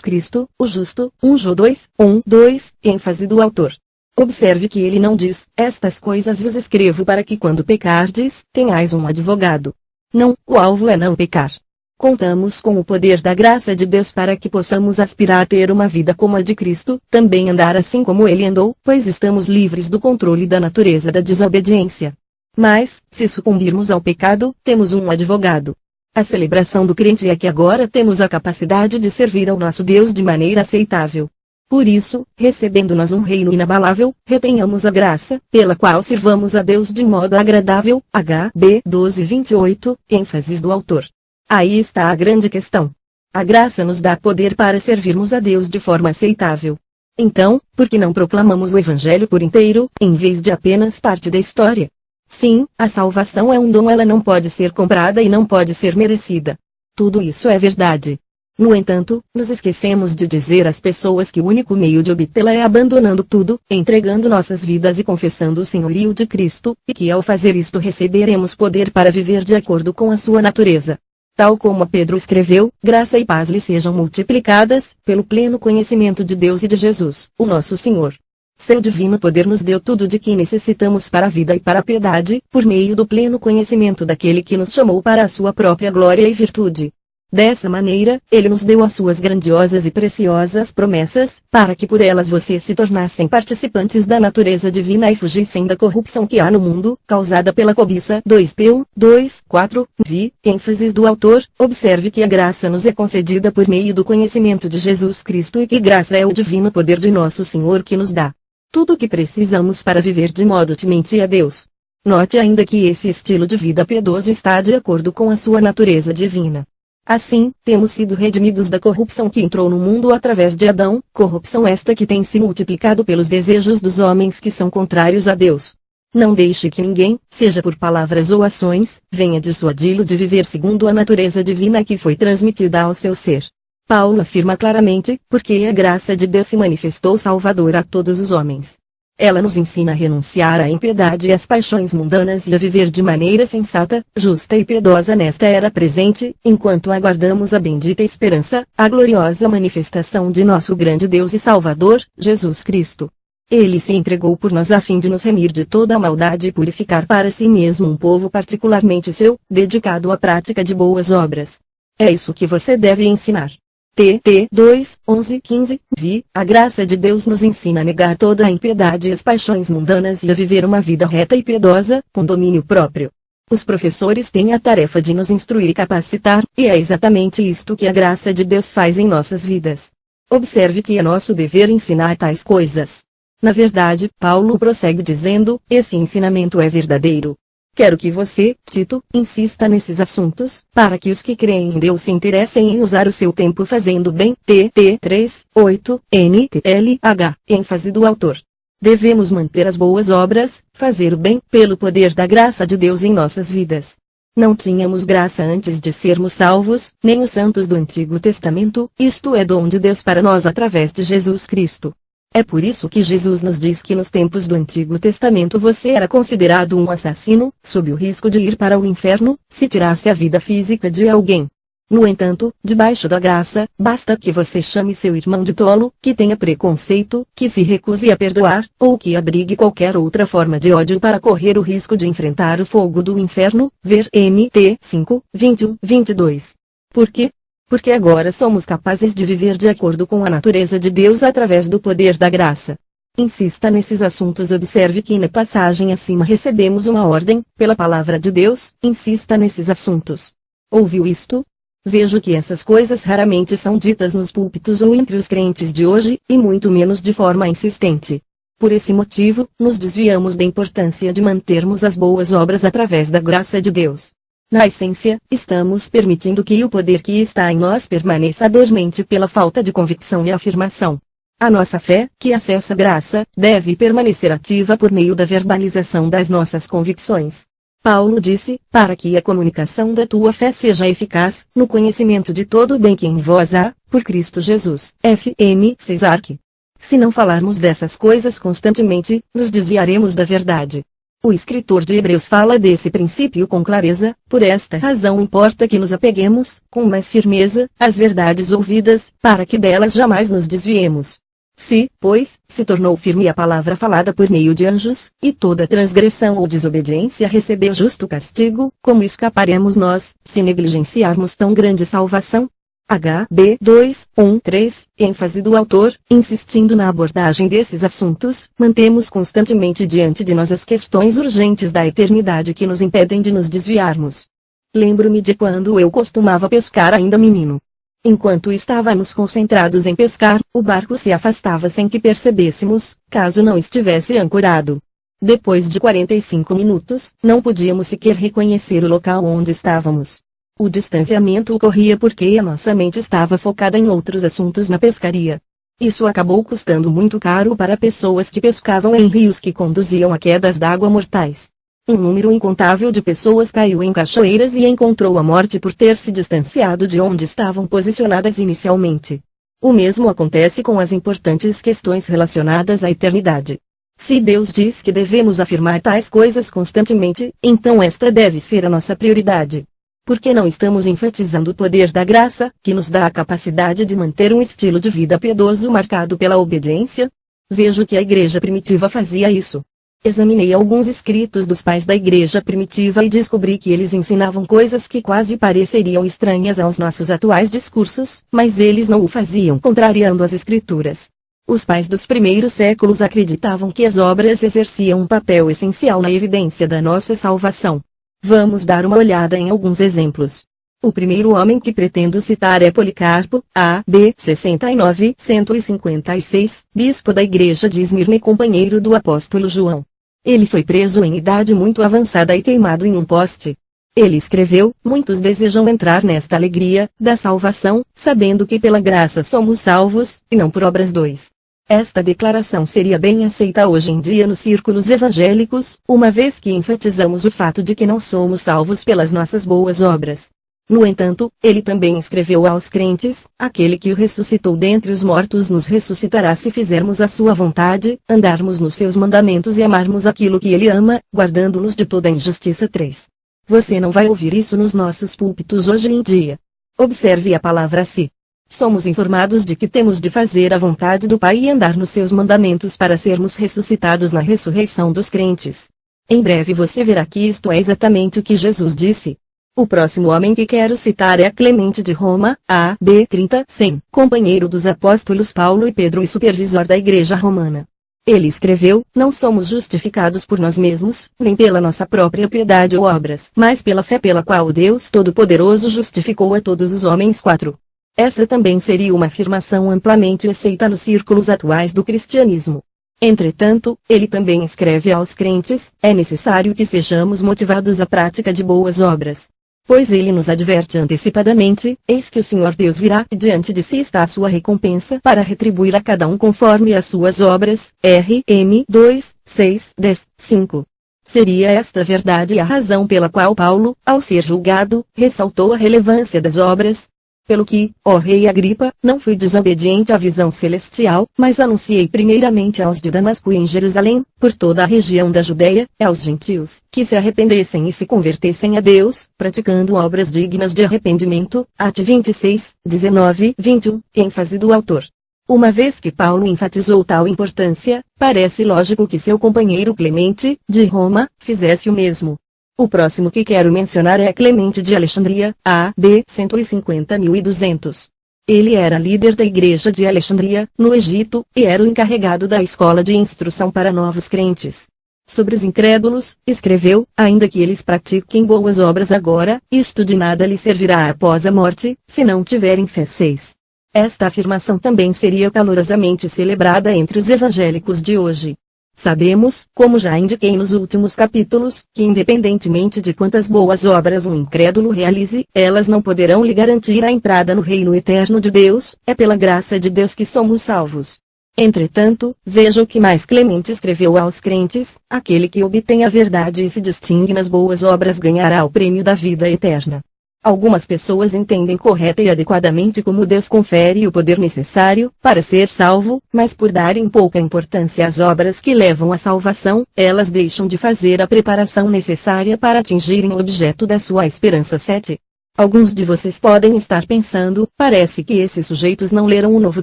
Cristo, o justo. 1 João 2, 1, 2, ênfase do autor. Observe que ele não diz, estas coisas vos escrevo para que quando pecardes, tenhais um advogado. Não, o alvo é não pecar. Contamos com o poder da graça de Deus para que possamos aspirar a ter uma vida como a de Cristo, também andar assim como ele andou, pois estamos livres do controle da natureza da desobediência. Mas, se sucumbirmos ao pecado, temos um advogado. A celebração do crente é que agora temos a capacidade de servir ao nosso Deus de maneira aceitável. Por isso, recebendo nós um reino inabalável, retenhamos a graça, pela qual sirvamos a Deus de modo agradável. HB 12:28, ênfases do autor. Aí está a grande questão. A graça nos dá poder para servirmos a Deus de forma aceitável. Então, por que não proclamamos o Evangelho por inteiro, em vez de apenas parte da história? Sim, a salvação é um dom, ela não pode ser comprada e não pode ser merecida. Tudo isso é verdade. No entanto, nos esquecemos de dizer às pessoas que o único meio de obtê-la é abandonando tudo, entregando nossas vidas e confessando o senhorio de Cristo, e que ao fazer isto receberemos poder para viver de acordo com a sua natureza. Tal como Pedro escreveu, graça e paz lhe sejam multiplicadas, pelo pleno conhecimento de Deus e de Jesus, o nosso Senhor. Seu divino poder nos deu tudo de que necessitamos para a vida e para a piedade, por meio do pleno conhecimento daquele que nos chamou para a sua própria glória e virtude. Dessa maneira, Ele nos deu as suas grandiosas e preciosas promessas, para que por elas vocês se tornassem participantes da natureza divina e fugissem da corrupção que há no mundo, causada pela cobiça. 2 P1:2-4 Vi, ênfases do autor, observe que a graça nos é concedida por meio do conhecimento de Jesus Cristo e que graça é o divino poder de nosso Senhor que nos dá tudo o que precisamos para viver de modo temente a Deus. Note ainda que esse estilo de vida piedoso está de acordo com a sua natureza divina. Assim, temos sido redimidos da corrupção que entrou no mundo através de Adão, corrupção esta que tem se multiplicado pelos desejos dos homens que são contrários a Deus. Não deixe que ninguém, seja por palavras ou ações, venha dissuadi-lo de viver segundo a natureza divina que foi transmitida ao seu ser. Paulo afirma claramente, porque a graça de Deus se manifestou salvadora a todos os homens. Ela nos ensina a renunciar à impiedade e às paixões mundanas e a viver de maneira sensata, justa e piedosa nesta era presente, enquanto aguardamos a bendita esperança, a gloriosa manifestação de nosso grande Deus e Salvador, Jesus Cristo. Ele se entregou por nós a fim de nos remir de toda a maldade e purificar para si mesmo um povo particularmente seu, dedicado à prática de boas obras. É isso que você deve ensinar. TT 2:11-15 Vi, a graça de Deus nos ensina a negar toda a impiedade e as paixões mundanas e a viver uma vida reta e piedosa, com domínio próprio. Os professores têm a tarefa de nos instruir e capacitar, e é exatamente isto que a graça de Deus faz em nossas vidas. Observe que é nosso dever ensinar tais coisas. Na verdade, Paulo prossegue dizendo, esse ensinamento é verdadeiro. Quero que você, Tito, insista nesses assuntos, para que os que creem em Deus se interessem em usar o seu tempo fazendo bem. TT 3:8 NTLH ênfase do autor. Devemos manter as boas obras, fazer o bem, pelo poder da graça de Deus em nossas vidas. Não tínhamos graça antes de sermos salvos, nem os santos do Antigo Testamento, isto é dom de Deus para nós através de Jesus Cristo. É por isso que Jesus nos diz que nos tempos do Antigo Testamento você era considerado um assassino, sob o risco de ir para o inferno, se tirasse a vida física de alguém. No entanto, debaixo da graça, basta que você chame seu irmão de tolo, que tenha preconceito, que se recuse a perdoar, ou que abrigue qualquer outra forma de ódio para correr o risco de enfrentar o fogo do inferno, ver MT 5:21-22. Por quê? Porque agora somos capazes de viver de acordo com a natureza de Deus através do poder da graça. Insista nesses assuntos. Observe que na passagem acima recebemos uma ordem, pela palavra de Deus, insista nesses assuntos. Ouviu isto? Vejo que essas coisas raramente são ditas nos púlpitos ou entre os crentes de hoje, e muito menos de forma insistente. Por esse motivo, nos desviamos da importância de mantermos as boas obras através da graça de Deus. Na essência, estamos permitindo que o poder que está em nós permaneça dormente pela falta de convicção e afirmação. A nossa fé, que acessa a graça, deve permanecer ativa por meio da verbalização das nossas convicções. Paulo disse, para que a comunicação da tua fé seja eficaz, no conhecimento de todo o bem que em vós há, por Cristo Jesus. F.M. Cesarque. Se não falarmos dessas coisas constantemente, nos desviaremos da verdade. O escritor de Hebreus fala desse princípio com clareza, por esta razão importa que nos apeguemos, com mais firmeza, às verdades ouvidas, para que delas jamais nos desviemos. Se, pois, se tornou firme a palavra falada por meio de anjos, e toda transgressão ou desobediência recebeu justo castigo, como escaparemos nós, se negligenciarmos tão grande salvação? HB 2:1-3, ênfase do autor, insistindo na abordagem desses assuntos, mantemos constantemente diante de nós as questões urgentes da eternidade que nos impedem de nos desviarmos. Lembro-me de quando eu costumava pescar ainda menino. Enquanto estávamos concentrados em pescar, o barco se afastava sem que percebêssemos, caso não estivesse ancorado. Depois de 45 minutos, não podíamos sequer reconhecer o local onde estávamos. O distanciamento ocorria porque a nossa mente estava focada em outros assuntos na pescaria. Isso acabou custando muito caro para pessoas que pescavam em rios que conduziam a quedas d'água mortais. Um número incontável de pessoas caiu em cachoeiras e encontrou a morte por ter se distanciado de onde estavam posicionadas inicialmente. O mesmo acontece com as importantes questões relacionadas à eternidade. Se Deus diz que devemos afirmar tais coisas constantemente, então esta deve ser a nossa prioridade. Por que não estamos enfatizando o poder da graça, que nos dá a capacidade de manter um estilo de vida piedoso marcado pela obediência? Vejo que a igreja primitiva fazia isso. Examinei alguns escritos dos pais da igreja primitiva e descobri que eles ensinavam coisas que quase pareceriam estranhas aos nossos atuais discursos, mas eles não o faziam contrariando as escrituras. Os pais dos primeiros séculos acreditavam que as obras exerciam um papel essencial na evidência da nossa salvação. Vamos dar uma olhada em alguns exemplos. O primeiro homem que pretendo citar é Policarpo, A.D. 69-156, bispo da igreja de Esmirna e companheiro do apóstolo João. Ele foi preso em idade muito avançada e queimado em um poste. Ele escreveu: muitos desejam entrar nesta alegria da salvação, sabendo que pela graça somos salvos, e não por obras. 2. Esta declaração seria bem aceita hoje em dia nos círculos evangélicos, uma vez que enfatizamos o fato de que não somos salvos pelas nossas boas obras. No entanto, ele também escreveu aos crentes: aquele que o ressuscitou dentre os mortos nos ressuscitará se fizermos a sua vontade, andarmos nos seus mandamentos e amarmos aquilo que ele ama, guardando-nos de toda injustiça. 3. Você não vai ouvir isso nos nossos púlpitos hoje em dia. Observe a palavra "se". Somos informados de que temos de fazer a vontade do Pai e andar nos seus mandamentos para sermos ressuscitados na ressurreição dos crentes. Em breve você verá que isto é exatamente o que Jesus disse. O próximo homem que quero citar é Clemente de Roma, A.D. 30-100, companheiro dos apóstolos Paulo e Pedro e supervisor da igreja romana. Ele escreveu: não somos justificados por nós mesmos, nem pela nossa própria piedade ou obras, mas pela fé pela qual o Deus Todo-Poderoso justificou a todos os homens. 4. Essa também seria uma afirmação amplamente aceita nos círculos atuais do cristianismo. Entretanto, ele também escreve aos crentes: é necessário que sejamos motivados à prática de boas obras. Pois ele nos adverte antecipadamente: eis que o Senhor Deus virá, e diante de si está a sua recompensa para retribuir a cada um conforme as suas obras. RM 2, 6, 10, 5. Seria esta verdade a razão pela qual Paulo, ao ser julgado, ressaltou a relevância das obras? Pelo que, ó rei Agripa, não fui desobediente à visão celestial, mas anunciei primeiramente aos de Damasco e em Jerusalém, por toda a região da Judéia, e aos gentios, que se arrependessem e se convertessem a Deus, praticando obras dignas de arrependimento. Atos 26, 19, 21, ênfase do autor. Uma vez que Paulo enfatizou tal importância, parece lógico que seu companheiro Clemente, de Roma, fizesse o mesmo. O próximo que quero mencionar é Clemente de Alexandria, A.D. 150.200. Ele era líder da igreja de Alexandria, no Egito, e era o encarregado da escola de instrução para novos crentes. Sobre os incrédulos, escreveu: ainda que eles pratiquem boas obras agora, isto de nada lhes servirá após a morte, se não tiverem fé. 6. Esta afirmação também seria calorosamente celebrada entre os evangélicos de hoje. Sabemos, como já indiquei nos últimos capítulos, que independentemente de quantas boas obras um incrédulo realize, elas não poderão lhe garantir a entrada no reino eterno de Deus. É pela graça de Deus que somos salvos. Entretanto, veja o que mais Clemente escreveu aos crentes: aquele que obtém a verdade e se distingue nas boas obras ganhará o prêmio da vida eterna. Algumas pessoas entendem correta e adequadamente como Deus confere o poder necessário para ser salvo, mas por darem pouca importância às obras que levam à salvação, elas deixam de fazer a preparação necessária para atingirem o objeto da sua esperança. 7. Alguns de vocês podem estar pensando: parece que esses sujeitos não leram o Novo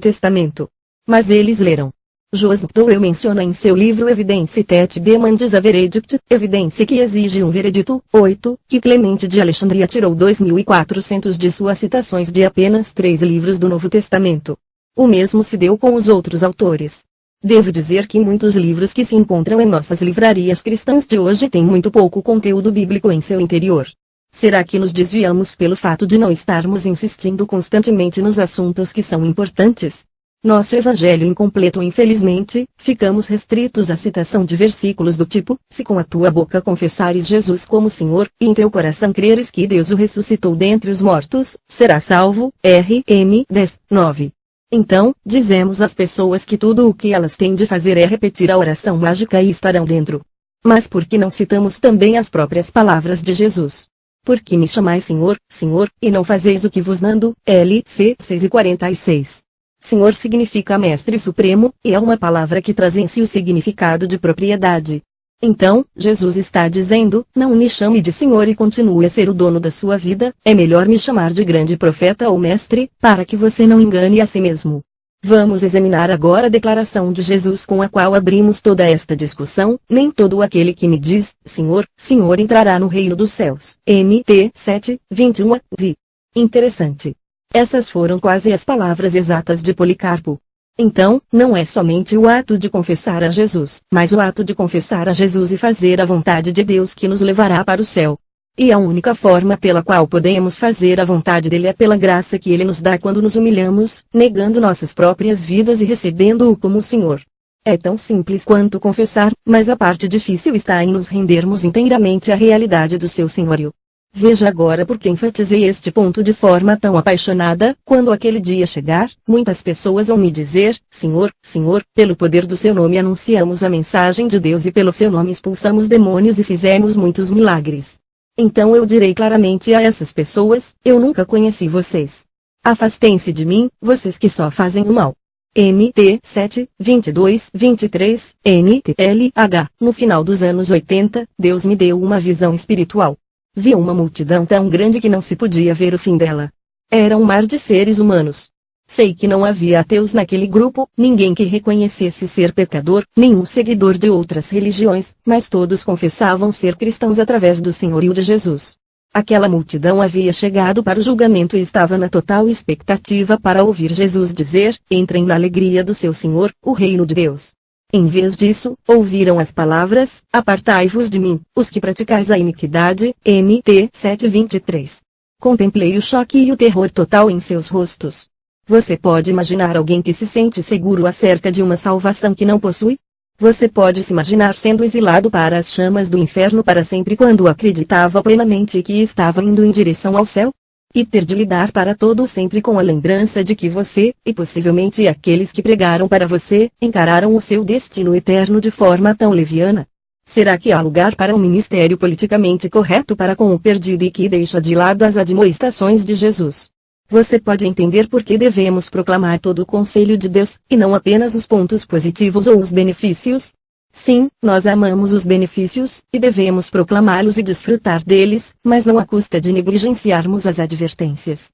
Testamento. Mas eles leram. Joseph Dowell menciona em seu livro Evidence that demands a verdict, evidência que exige um veredito. 8, que Clemente de Alexandria tirou 2.400 de suas citações de apenas 3 livros do Novo Testamento. O mesmo se deu com os outros autores. Devo dizer que muitos livros que se encontram em nossas livrarias cristãs de hoje têm muito pouco conteúdo bíblico em seu interior. Será que nos desviamos pelo fato de não estarmos insistindo constantemente nos assuntos que são importantes? Nosso evangelho incompleto. Infelizmente, ficamos restritos à citação de versículos do tipo: se com a tua boca confessares Jesus como Senhor, e em teu coração creres que Deus o ressuscitou dentre os mortos, serás salvo. RM 10, 9. Então, dizemos às pessoas que tudo o que elas têm de fazer é repetir a oração mágica e estarão dentro. Mas por que não citamos também as próprias palavras de Jesus? Por que me chamais Senhor, Senhor, e não fazeis o que vos mando? LC 6:46. Senhor significa Mestre Supremo, e é uma palavra que traz em si o significado de propriedade. Então, Jesus está dizendo: não me chame de Senhor e continue a ser o dono da sua vida, é melhor me chamar de grande profeta ou mestre, para que você não engane a si mesmo. Vamos examinar agora a declaração de Jesus com a qual abrimos toda esta discussão. Nem todo aquele que me diz, Senhor, Senhor entrará no reino dos céus. Mt 7:21, vi. Interessante. Essas foram quase as palavras exatas de Policarpo. Então, não é somente o ato de confessar a Jesus, mas o ato de confessar a Jesus e fazer a vontade de Deus que nos levará para o céu. E a única forma pela qual podemos fazer a vontade dele é pela graça que ele nos dá quando nos humilhamos, negando nossas próprias vidas e recebendo-o como Senhor. É tão simples quanto confessar, mas a parte difícil está em nos rendermos inteiramente à realidade do seu senhorio. Veja agora por que enfatizei este ponto de forma tão apaixonada. Quando aquele dia chegar, muitas pessoas vão me dizer, Senhor, Senhor, pelo poder do seu nome anunciamos a mensagem de Deus e pelo seu nome expulsamos demônios e fizemos muitos milagres. Então eu direi claramente a essas pessoas, eu nunca conheci vocês. Afastem-se de mim, vocês que só fazem o mal. Mt 7:22-23, NTLH. No final dos anos 80, Deus me deu uma visão espiritual. Vi uma multidão tão grande que não se podia ver o fim dela. Era um mar de seres humanos. Sei que não havia ateus naquele grupo, ninguém que reconhecesse ser pecador, nenhum seguidor de outras religiões, mas todos confessavam ser cristãos através do senhorio de Jesus. Aquela multidão havia chegado para o julgamento e estava na total expectativa para ouvir Jesus dizer, entrem na alegria do seu Senhor, o reino de Deus. Em vez disso, ouviram as palavras, apartai-vos de mim, os que praticais a iniquidade, Mt 7:23. Contemplei o choque e o terror total em seus rostos. Você pode imaginar alguém que se sente seguro acerca de uma salvação que não possui? Você pode se imaginar sendo exilado para as chamas do inferno para sempre quando acreditava plenamente que estava indo em direção ao céu? E ter de lidar para todo sempre com a lembrança de que você, e possivelmente aqueles que pregaram para você, encararam o seu destino eterno de forma tão leviana? Será que há lugar para um ministério politicamente correto para com o perdido e que deixa de lado as admoestações de Jesus? Você pode entender por que devemos proclamar todo o conselho de Deus, e não apenas os pontos positivos ou os benefícios? Sim, nós amamos os benefícios, e devemos proclamá-los e desfrutar deles, mas não à custa de negligenciarmos as advertências.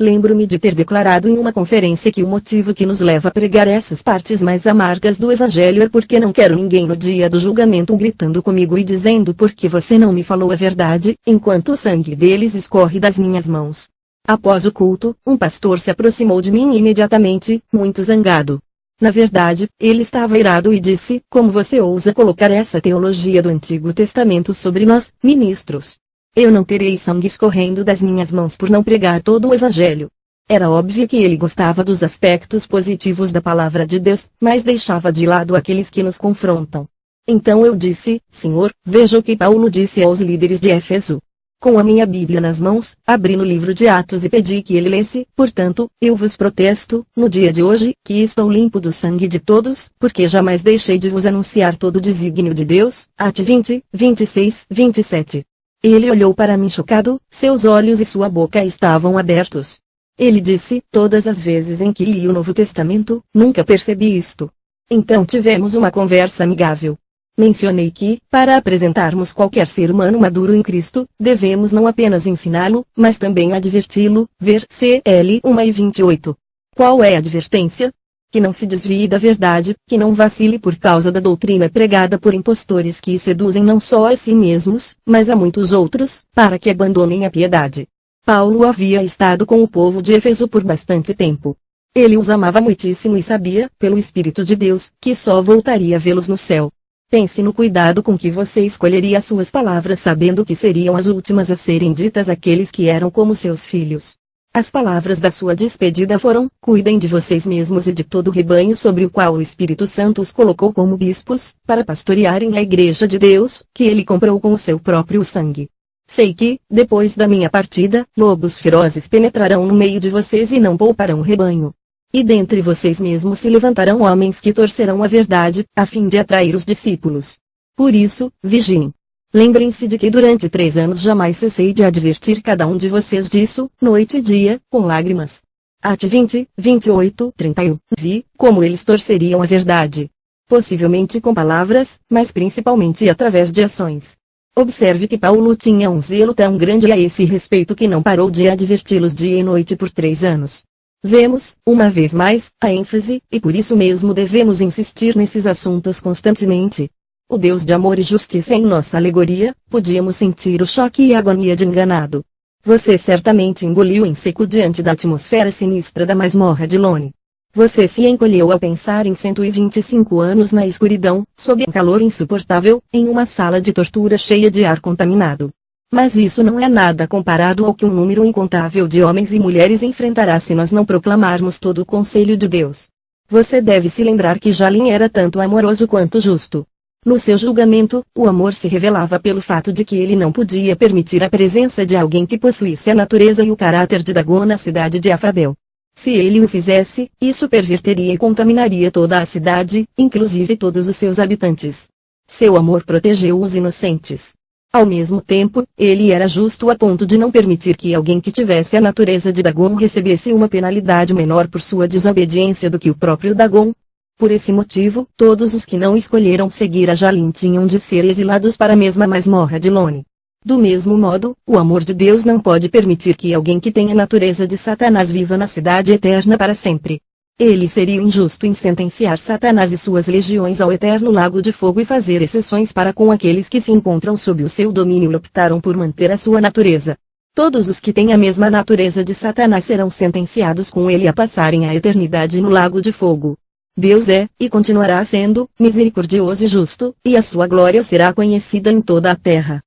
Lembro-me de ter declarado em uma conferência que o motivo que nos leva a pregar essas partes mais amargas do Evangelho é porque não quero ninguém no dia do julgamento gritando comigo e dizendo por que você não me falou a verdade, enquanto o sangue deles escorre das minhas mãos. Após o culto, um pastor se aproximou de mim imediatamente, muito zangado. Na verdade, ele estava irado e disse, como você ousa colocar essa teologia do Antigo Testamento sobre nós, ministros? Eu não terei sangue escorrendo das minhas mãos por não pregar todo o Evangelho. Era óbvio que ele gostava dos aspectos positivos da palavra de Deus, mas deixava de lado aqueles que nos confrontam. Então eu disse, Senhor, veja o que Paulo disse aos líderes de Éfeso. Com a minha Bíblia nas mãos, abri no livro de Atos e pedi que ele lesse, portanto, eu vos protesto, no dia de hoje, que estou limpo do sangue de todos, porque jamais deixei de vos anunciar todo o desígnio de Deus. Atos 20, 26, 27. Ele olhou para mim chocado, seus olhos e sua boca estavam abertos. Ele disse, todas as vezes em que li o Novo Testamento, nunca percebi isto. Então tivemos uma conversa amigável. Mencionei que, para apresentarmos qualquer ser humano maduro em Cristo, devemos não apenas ensiná-lo, mas também adverti-lo, ver CL 1:28. Qual é a advertência? Que não se desvie da verdade, que não vacile por causa da doutrina pregada por impostores que seduzem não só a si mesmos, mas a muitos outros, para que abandonem a piedade. Paulo havia estado com o povo de Éfeso por bastante tempo. Ele os amava muitíssimo e sabia, pelo Espírito de Deus, que só voltaria a vê-los no céu. Pense no cuidado com que você escolheria as suas palavras sabendo que seriam as últimas a serem ditas àqueles que eram como seus filhos. As palavras da sua despedida foram, cuidem de vocês mesmos e de todo o rebanho sobre o qual o Espírito Santo os colocou como bispos, para pastorearem a igreja de Deus, que ele comprou com o seu próprio sangue. Sei que, depois da minha partida, lobos ferozes penetrarão no meio de vocês e não pouparão o rebanho. E dentre vocês mesmos se levantarão homens que torcerão a verdade, a fim de atrair os discípulos. Por isso, vigiem. Lembrem-se de que durante 3 anos jamais cessei de advertir cada um de vocês disso, noite e dia, com lágrimas. Atos 20, 28, 31. Vi como eles torceriam a verdade. Possivelmente com palavras, mas principalmente através de ações. Observe que Paulo tinha um zelo tão grande a esse respeito que não parou de adverti-los dia e noite por 3 anos. Vemos, uma vez mais, a ênfase, e por isso mesmo devemos insistir nesses assuntos constantemente. O Deus de amor e justiça em nossa alegoria, podíamos sentir o choque e a agonia de enganado. Você certamente engoliu em seco diante da atmosfera sinistra da masmorra de Lone. Você se encolheu ao pensar em 125 anos na escuridão, sob um calor insuportável, em uma sala de tortura cheia de ar contaminado. Mas isso não é nada comparado ao que um número incontável de homens e mulheres enfrentará se nós não proclamarmos todo o conselho de Deus. Você deve se lembrar que Jalin era tanto amoroso quanto justo. No seu julgamento, o amor se revelava pelo fato de que ele não podia permitir a presença de alguém que possuísse a natureza e o caráter de Dagon na cidade de Afabel. Se ele o fizesse, isso perverteria e contaminaria toda a cidade, inclusive todos os seus habitantes. Seu amor protegeu os inocentes. Ao mesmo tempo, ele era justo a ponto de não permitir que alguém que tivesse a natureza de Dagon recebesse uma penalidade menor por sua desobediência do que o próprio Dagon. Por esse motivo, todos os que não escolheram seguir a Jalin tinham de ser exilados para a mesma masmorra de Lone. Do mesmo modo, o amor de Deus não pode permitir que alguém que tenha a natureza de Satanás viva na cidade eterna para sempre. Ele seria injusto em sentenciar Satanás e suas legiões ao eterno lago de fogo e fazer exceções para com aqueles que se encontram sob o seu domínio e optaram por manter a sua natureza. Todos os que têm a mesma natureza de Satanás serão sentenciados com ele a passarem a eternidade no lago de fogo. Deus é, e continuará sendo, misericordioso e justo, e a sua glória será conhecida em toda a terra.